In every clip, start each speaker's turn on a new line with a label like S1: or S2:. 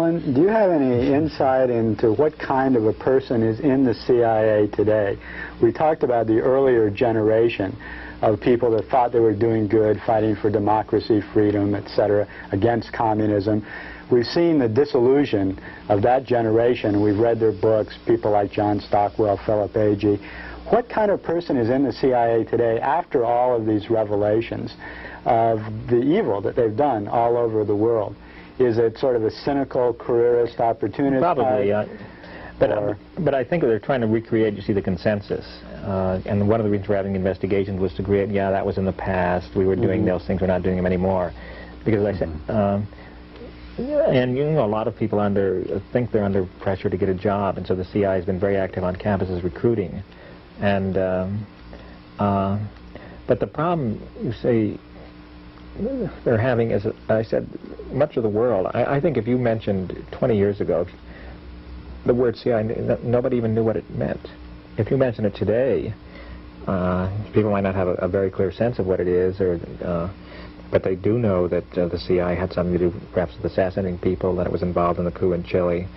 S1: Alan, do you have any insight into what kind of a person is in the CIA today? We talked about the earlier generation of people that thought they were doing good, fighting for democracy, freedom, etc., against communism. We've seen the disillusion of that generation. We've read their books, people like John Stockwell, Philip Agee. What kind of person is in the CIA today after all of these revelations of the evil that they've done all over the world? Is it sort of a cynical, careerist, opportunist?
S2: Probably, but I think they're trying to recreate, you see, the consensus. And one of the reasons we're having investigations was to create, yeah, that was in the past, we were doing those things, we're not doing them anymore. Because I said, and you know, a lot of people think they're under pressure to get a job, and so the CIA has been very active on campuses recruiting. And, but the problem, you say, they're having, as I said, much of the world, I think if you mentioned 20 years ago the word CIA, nobody even knew what it meant. If you mention it today, people might not have a very clear sense of what it is, but they do know that the CIA had something to do perhaps with assassinating people, that it was involved in the coup in Chile.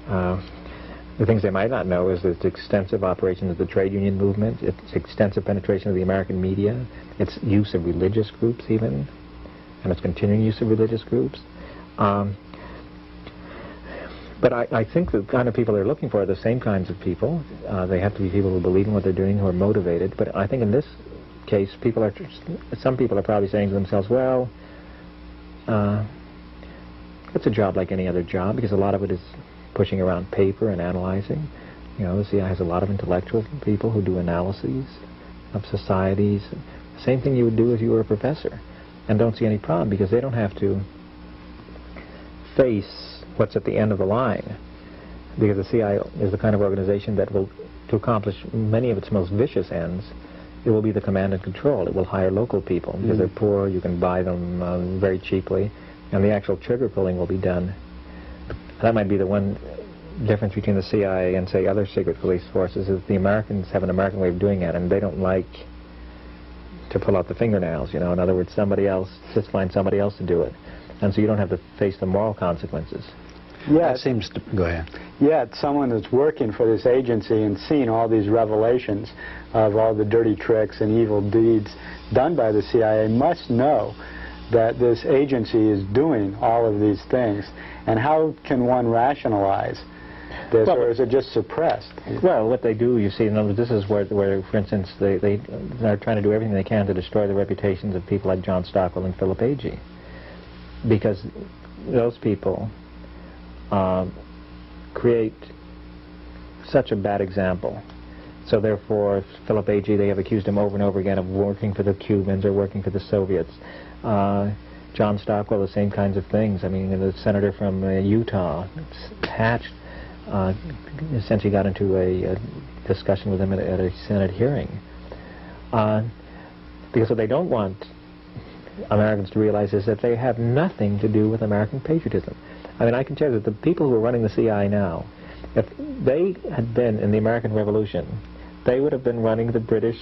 S2: The things they might not know is its extensive operation of the trade union movement, its extensive penetration of the American media, its use of religious groups even, and its continuing use of religious groups. But I think the kind of people they're looking for are the same kinds of people. They have to be people who believe in what they're doing, who are motivated. But I think in this case, some people are probably saying to themselves, well, it's a job like any other job, because a lot of it is pushing around paper and analyzing. You know, the CIA has a lot of intellectual people who do analyses of societies. Same thing you would do if you were a professor, and don't see any problem, because they don't have to face what's at the end of the line, because the CIA is the kind of organization that will, to accomplish many of its most vicious ends, it will be the command and control. It will hire local people, because they're poor, you can buy them very cheaply, and the actual trigger pulling will be done. That might be the one difference between the CIA and, say, other secret police forces, is the Americans have an American way of doing it, and they don't like to pull out the fingernails, you know. In other words, somebody else, just find somebody else to do it. And so you don't have to face the moral consequences.
S1: Yeah,
S3: it seems to, go ahead.
S1: Yet someone that's working for this agency and seeing all these revelations of all the dirty tricks and evil deeds done by the CIA must know that this agency is doing all of these things. And how can one rationalize this, or is it just suppressed?
S2: Well, what they do, you see, in other words, this is where, for instance, they are trying to do everything they can to destroy the reputations of people like John Stockwell and Philip Agee, because those people create such a bad example. So therefore, Philip Agee, they have accused him over and over again of working for the Cubans or working for the Soviets. John Stockwell, the same kinds of things. I mean, the senator from Utah, Hatch, essentially got into a discussion with him at a Senate hearing. Because what they don't want Americans to realize is that they have nothing to do with American patriotism. I mean, I can tell you that the people who are running the CIA now, if they had been in the American Revolution, they would have been running the British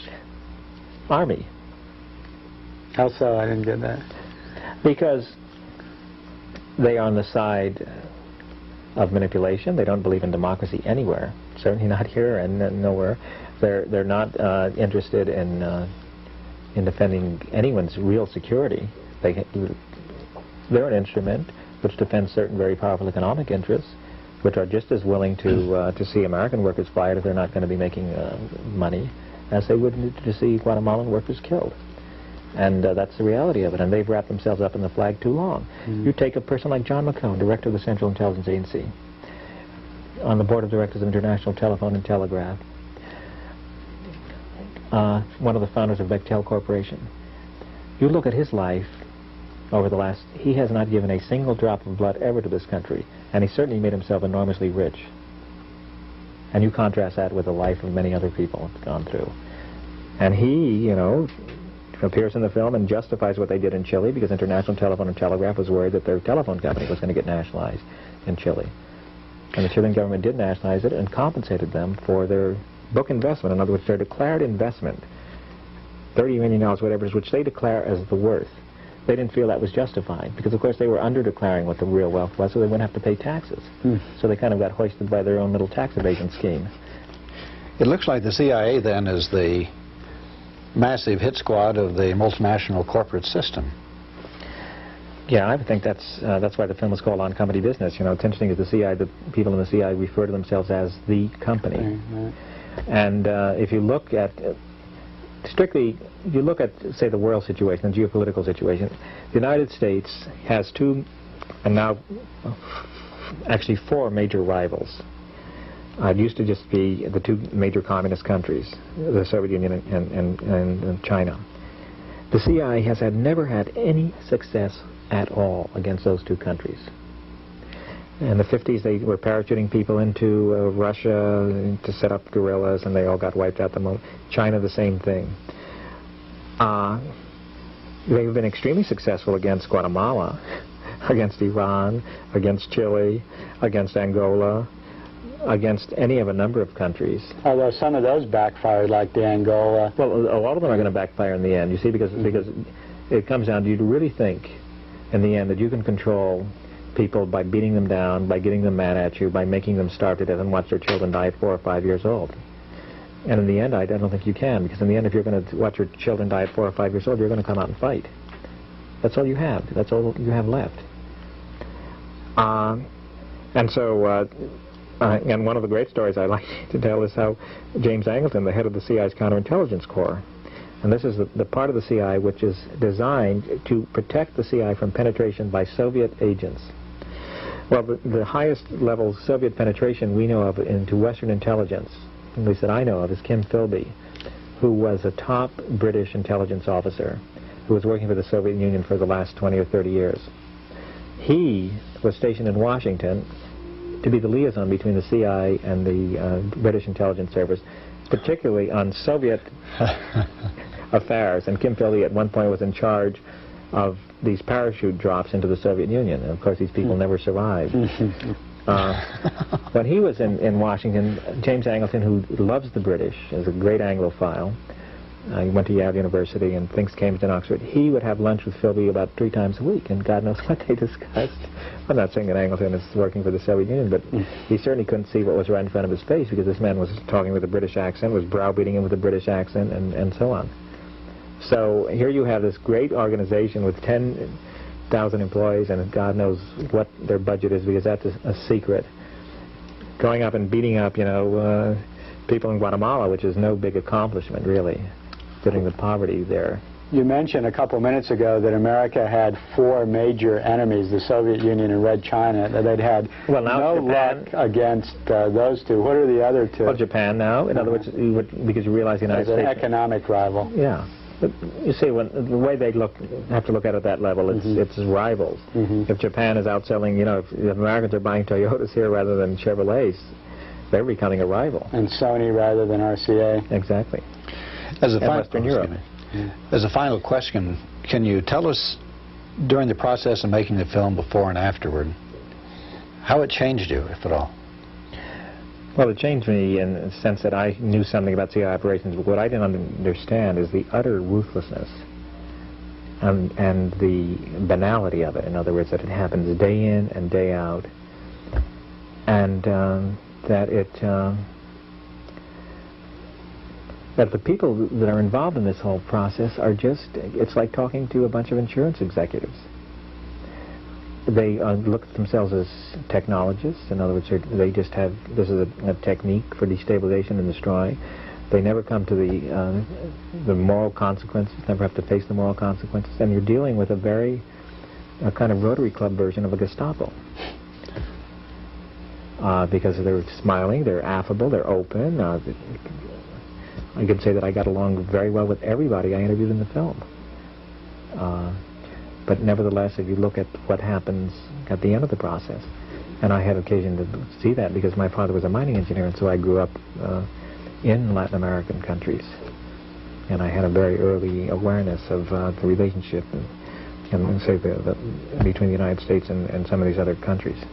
S2: Army.
S1: How so? I didn't get that.
S2: Because they are on the side of manipulation. They don't believe in democracy anywhere, certainly not here and nowhere. They're not interested in defending anyone's real security. They're an instrument which defends certain very powerful economic interests, which are just as willing to see American workers fired if they're not going to be making money, as they would to see Guatemalan workers killed. And that's the reality of it, and they've wrapped themselves up in the flag too long. You take a person like John McCone, director of the Central Intelligence Agency, on the board of directors of International Telephone and Telegraph, one of the founders of Bechtel Corporation. You look at his life over the last, he has not given a single drop of blood ever to this country, and he certainly made himself enormously rich. And you contrast that with the life of many other people have gone through. And he, you know, appears in the film and justifies what they did in Chile, because International Telephone and Telegraph was worried that their telephone company was going to get nationalized in Chile. And the Chilean government did nationalize it and compensated them for their book investment. In other words, their declared investment, $30 million, whatever it is, which they declare as the worth. they didn't feel that was justified, because of course they were under-declaring what the real wealth was, so they wouldn't have to pay taxes. So they kind of got hoisted by their own little tax evasion scheme.
S3: It looks like the CIA then is the massive hit squad of the multinational corporate system.
S2: Yeah, I think that's why the film is called On Company Business. You know, it's interesting is the CIA, the people in the CIA refer to themselves as the company. And if you look at strictly, if you look at, say, the world situation, the geopolitical situation, the United States has two, and now actually four major rivals. It used to just be the two major communist countries, the Soviet Union and China. The CIA has never had any success at all against those two countries. In the 50s, they were parachuting people into Russia to set up guerrillas, and they all got wiped out the moment. China, the same thing. They've been extremely successful against Guatemala, against Iran, against Chile, against Angola, against any of a number of countries.
S1: Although some of those backfired, like the Angola.
S2: Well, a lot of them are going to backfire in the end, you see, because it comes down to, you to really think in the end that you can control people by beating them down, by getting them mad at you, by making them starve to death and watch their children die at 4 or 5 years old. And in the end, I don't think you can, because in the end, if you're going to watch your children die at 4 or 5 years old, you're going to come out and fight. That's all you have. That's all you have left. And so, and one of the great stories I like to tell is how James Angleton, the head of the CIA's counterintelligence corps, and this is the part of the CIA which is designed to protect the CIA from penetration by Soviet agents. Well, the highest level Soviet penetration we know of into Western intelligence, at least that I know of, is Kim Philby, who was a top British intelligence officer who was working for the Soviet Union for the last 20 or 30 years. He was stationed in Washington to be the liaison between the CIA and the British intelligence service, particularly on Soviet affairs. And Kim Philby at one point was in charge of these parachute drops into the Soviet Union. And of course, these people never survived. When he was in Washington, James Angleton, who loves the British, is a great Anglophile, he went to Yale University and thinks Cambridge and Oxford, he would have lunch with Philby about 3 times a week, and God knows what they discussed. I'm not saying that Angleton is working for the Soviet Union, but he certainly couldn't see what was right in front of his face, because this man was talking with a British accent, was browbeating him with a British accent, and so on. So here you have this great organization with 10,000 employees, and God knows what their budget is, because that's a secret, going up and beating up, you know, people in Guatemala, which is no big accomplishment, really, considering the poverty there.
S1: You mentioned a couple minutes ago that America had 4 major enemies, the Soviet Union and Red China, that they'd had no luck against those two. What are the other two?
S2: Well, Japan now, in other words, because you realize the United States...
S1: As an economic rival.
S2: Yeah. But you see, the way they have to look at it at that level, it's rivals. If Japan is outselling, you know, if Americans are buying Toyotas here rather than Chevrolets, they're becoming a rival.
S1: And Sony rather than RCA.
S2: Exactly.
S3: As a
S2: Western Europe.
S3: As a final question, can you tell us, during the process of making the film, before and afterward, how it changed you, if at all?
S2: Well, it changed me in the sense that I knew something about CIA operations, but what I didn't understand is the utter ruthlessness and the banality of it. In other words, that it happens day in and day out, and that the people that are involved in this whole process are just, it's like talking to a bunch of insurance executives. They look at themselves as technologists. In other words, they just have, this is a technique for destabilization and destroy. They never come to the moral consequences, never have to face the moral consequences, and you're dealing with a kind of Rotary Club version of a Gestapo. Because they're smiling, they're affable, they're open. I can say that I got along very well with everybody I interviewed in the film. But nevertheless, if you look at what happens at the end of the process, and I had occasion to see that because my father was a mining engineer, and so I grew up in Latin American countries, and I had a very early awareness of the relationship and say between the United States and some of these other countries.